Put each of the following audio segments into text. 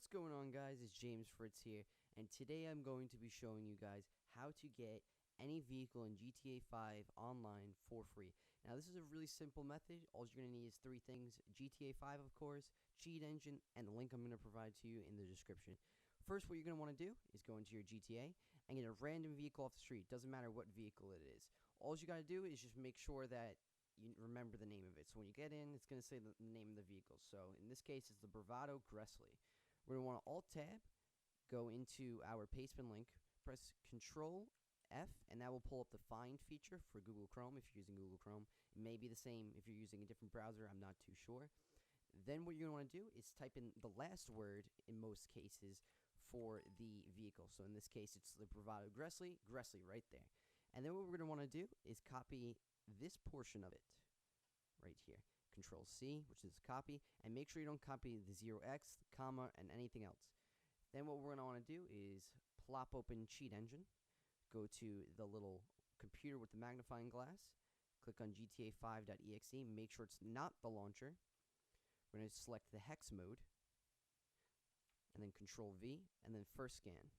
What's going on, guys? It's James Fritz here, and today I'm going to be showing you guys how to get any vehicle in GTA 5 online for free. Now, this is a really simple method. All you're going to need is three things: GTA 5, of course, cheat engine, and the link I'm going to provide to you in the description. First, what you're going to want to do is go into your GTA and get a random vehicle off the street. Doesn't matter what vehicle it is. All you got to do is just make sure that you remember the name of it. So when you get in, it's going to say the name of the vehicle. So in this case, it's the Bravado Gressley. We're going to want to Alt-Tab, go into our pastebin link, press Control-F, and that will pull up the Find feature for Google Chrome if you're using Google Chrome. It may be the same if you're using a different browser. I'm not too sure. Then what you're going to want to do is type in the last word, in most cases, for the vehicle. So in this case, it's the Bravado Gressley right there. And then what we're going to want to do is copy this portion of it right here. Control C, which is copy, and make sure you don't copy the 0x, the comma, and anything else. Then what we're going to want to do is plop open Cheat Engine, go to the little computer with the magnifying glass, click on GTA5.exe, make sure it's not the launcher. We're going to select the hex mode, and then Control V, and then first scan.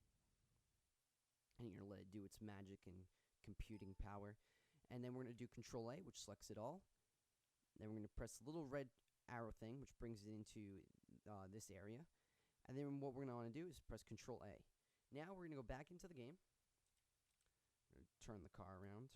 And you're going to let it do its magic and computing power. And then we're going to do Control A, which selects it all. Then we're going to press the little red arrow thing, which brings it into this area. And then what we're going to want to do is press Control A. Now we're going to go back into the game. I'm going to turn the car around.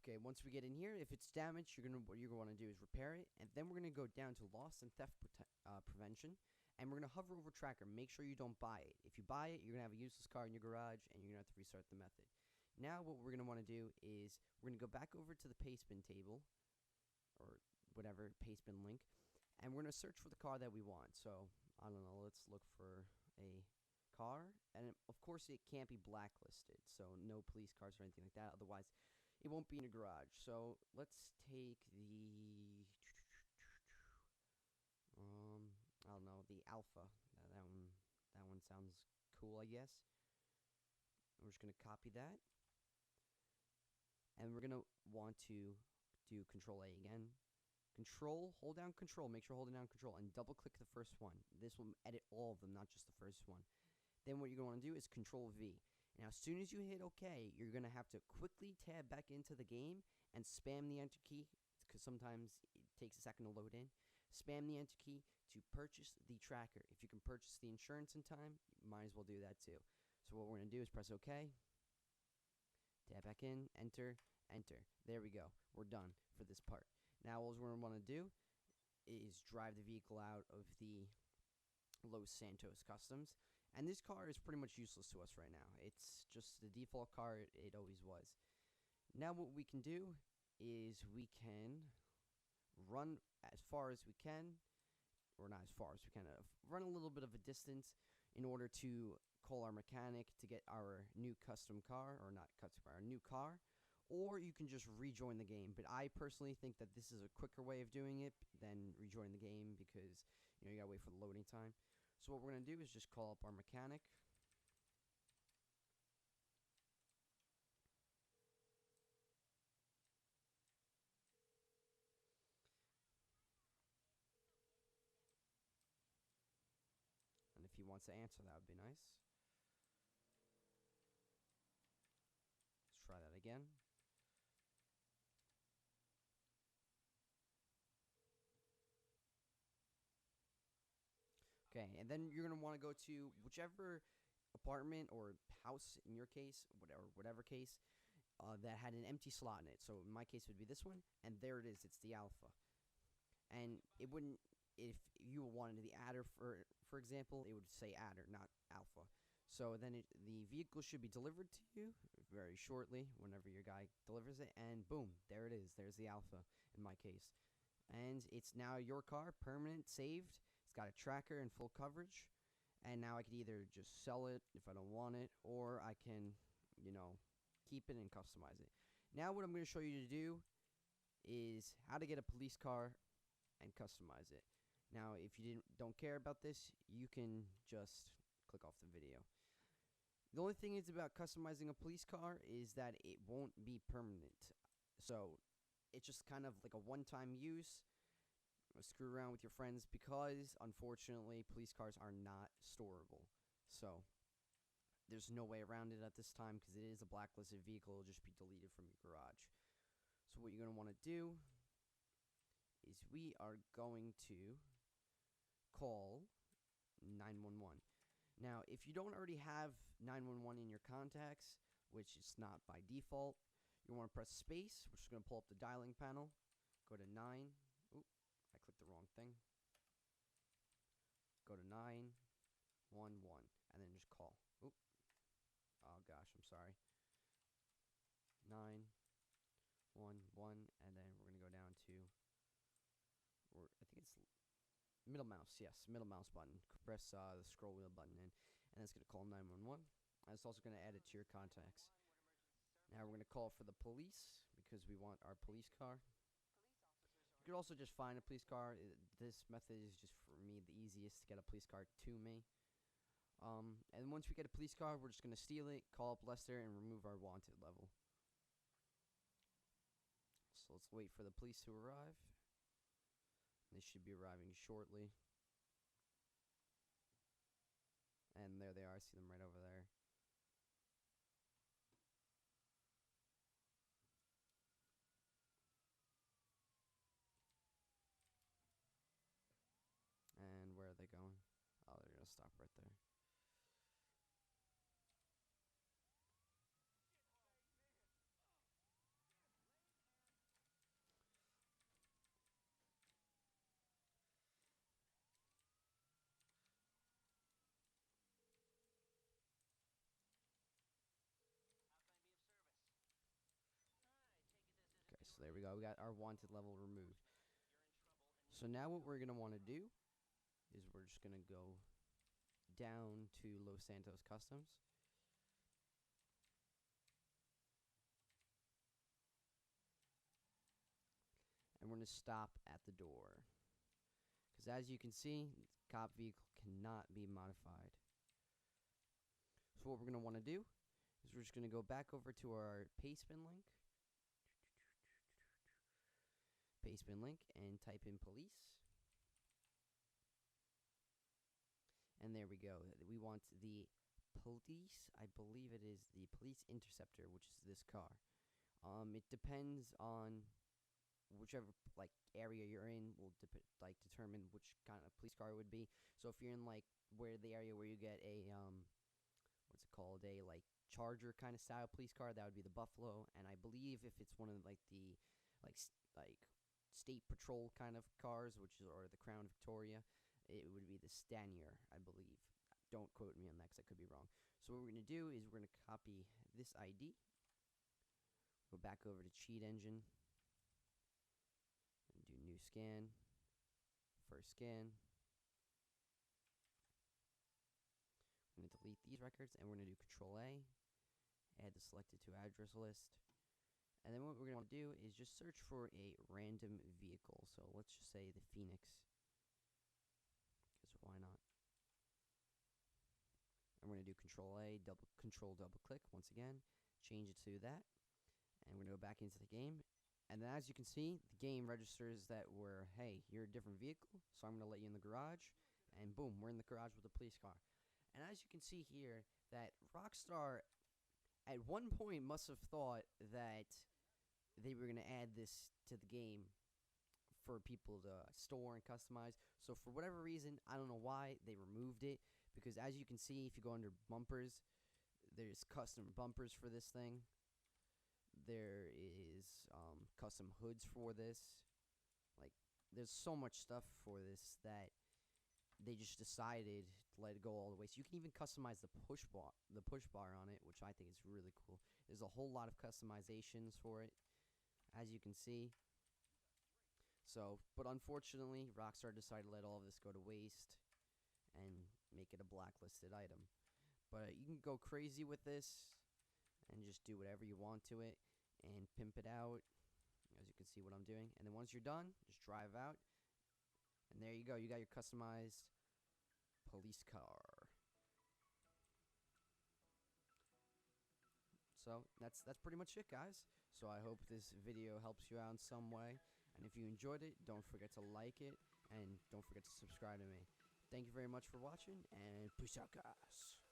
Okay, once we get in here, if it's damaged, what you're going to do is repair it, and then we're going to go down to loss and theft prevention, and we're going to hover over tracker. Make sure you don't buy it. If you buy it, you're going to have a useless car in your garage, and you're going to have to restart the method. Now what we're going to want to do is we're going to go back over to the pastebin table, or whatever, pastebin link, and we're going to search for the car that we want. So, I don't know, let's look for a car, and of course it can't be blacklisted, so no police cars or anything like that, otherwise it won't be in a garage. So let's take the I don't know, the Alpha. That one sounds cool, I guess. We're just gonna copy that, and we're gonna want to do Control A again. Hold down Control, make sure holding down Control, and double click the first one. This will edit all of them, not just the first one. Then what you're going to want to do is Control V. Now, as soon as you hit OK, you're going to have to quickly tab back into the game and spam the Enter key, because sometimes it takes a second to load in. Spam the Enter key to purchase the tracker. If you can purchase the insurance in time, you might as well do that too. So what we're going to do is press OK, tab back in, Enter, Enter. There we go. We're done for this part. Now, all we're going to want to do is drive the vehicle out of the Los Santos Customs. And this car is pretty much useless to us right now. It's just the default car it always was. Now what we can do is we can run as far as we can, or not as far as we can, run a little bit of a distance in order to call our mechanic to get our new custom car, or not custom car, our new car. Or you can just rejoin the game. But I personally think that this is a quicker way of doing it than rejoining the game, because you gotta wait for the loading time. So what we're going to do is just call up our mechanic. And if he wants to answer, that would be nice. Let's try that again. Okay, and then you're going to want to go to whichever apartment or house, in your case, whatever case, that had an empty slot in it. So in my case, it would be this one, and there it is. It's the Alpha. And it wouldn't, if you wanted the adder, for example, it would say adder, not Alpha. So then the vehicle should be delivered to you very shortly, whenever your guy delivers it, and boom, there it is. There's the Alpha, in my case. And it's now your car, permanent, saved. It's got a tracker and full coverage. And now I could either just sell it if I don't want it, or I can, keep it and customize it. Now what I'm going to show you to do is how to get a police car and customize it. Now, if you don't care about this, you can just click off the video. The only thing is about customizing a police car is that it won't be permanent. So it's just kind of like a one-time use. Screw around with your friends because, unfortunately, police cars are not storable. So there's no way around it at this time because it is a blacklisted vehicle. It'll just be deleted from your garage. So what you're going to want to do is we are going to call 911. Now, if you don't already have 911 in your contacts, which is not by default, you want to press space, which is going to pull up the dialing panel. Go to 9. Oop, I clicked the wrong thing. Go to 911, and then just call. Oop. Oh gosh, I'm sorry. 911, and then we're going to go down to, I think it's middle mouse, yes, middle mouse button. Press the scroll wheel button in, and it's going to call 911. And it's also going to add it to your contacts. Now we're going to call for the police because we want our police car. You could also just find a police car. This method is just for me the easiest to get a police car to me. And once we get a police car, we're just going to steal it, call up Lester, and remove our wanted level. So let's wait for the police to arrive. They should be arriving shortly. And there they are. I see them right over there. And where are they going? Oh, they're going to stop right there. Okay, so there we go. We got our wanted level removed. So now what we're going to want to do is we're just going to go down to Los Santos Customs. And we're going to stop at the door. Because as you can see, the cop vehicle cannot be modified. So what we're going to want to do is we're just going to go back over to our pastebin link. Pastebin link and type in police. And there we go. We want the police, I believe it is the police interceptor, which is this car. It depends on whichever area you're in will determine which kind of police car it would be. So if you're in where the area where you get a what's it called, a Charger kind of style police car, that would be the Buffalo. And I believe if it's one of the state patrol kind of cars, or the Crown Victoria, it would be the Stanier, I believe. Don't quote me on that because I could be wrong. So what we're going to do is we're going to copy this ID, go back over to Cheat Engine, and do new scan, first scan. I'm going to delete these records, and we're going to do Control A, add the selected to address list. And then what we're going to want to do is just search for a random vehicle. So let's just say the Phoenix, because why not? I'm going to do Control A, double click once again, change it to that, and we're going to go back into the game. And then as you can see, the game registers that hey, you're a different vehicle, so I'm going to let you in the garage, and boom, we're in the garage with the police car. And as you can see here, that Rockstar at one point must have thought that they were going to add this to the game for people to store and customize. So for whatever reason, I don't know why, they removed it. Because as you can see, if you go under bumpers, there's custom bumpers for this thing. There is custom hoods for this. There's so much stuff for this that they just decided to let it go all the way. So you can even customize the push bar on it, which I think is really cool. There's a whole lot of customizations for it, as you can see. So, but unfortunately, Rockstar decided to let all of this go to waste and make it a blacklisted item. But you can go crazy with this and just do whatever you want to it and pimp it out, as you can see what I'm doing. And then once you're done, just drive out, and there you go. You got your customized police car. So that's pretty much it, guys. So I hope this video helps you out in some way, and if you enjoyed it, don't forget to like it, and don't forget to subscribe to me. Thank you very much for watching, and peace out, guys.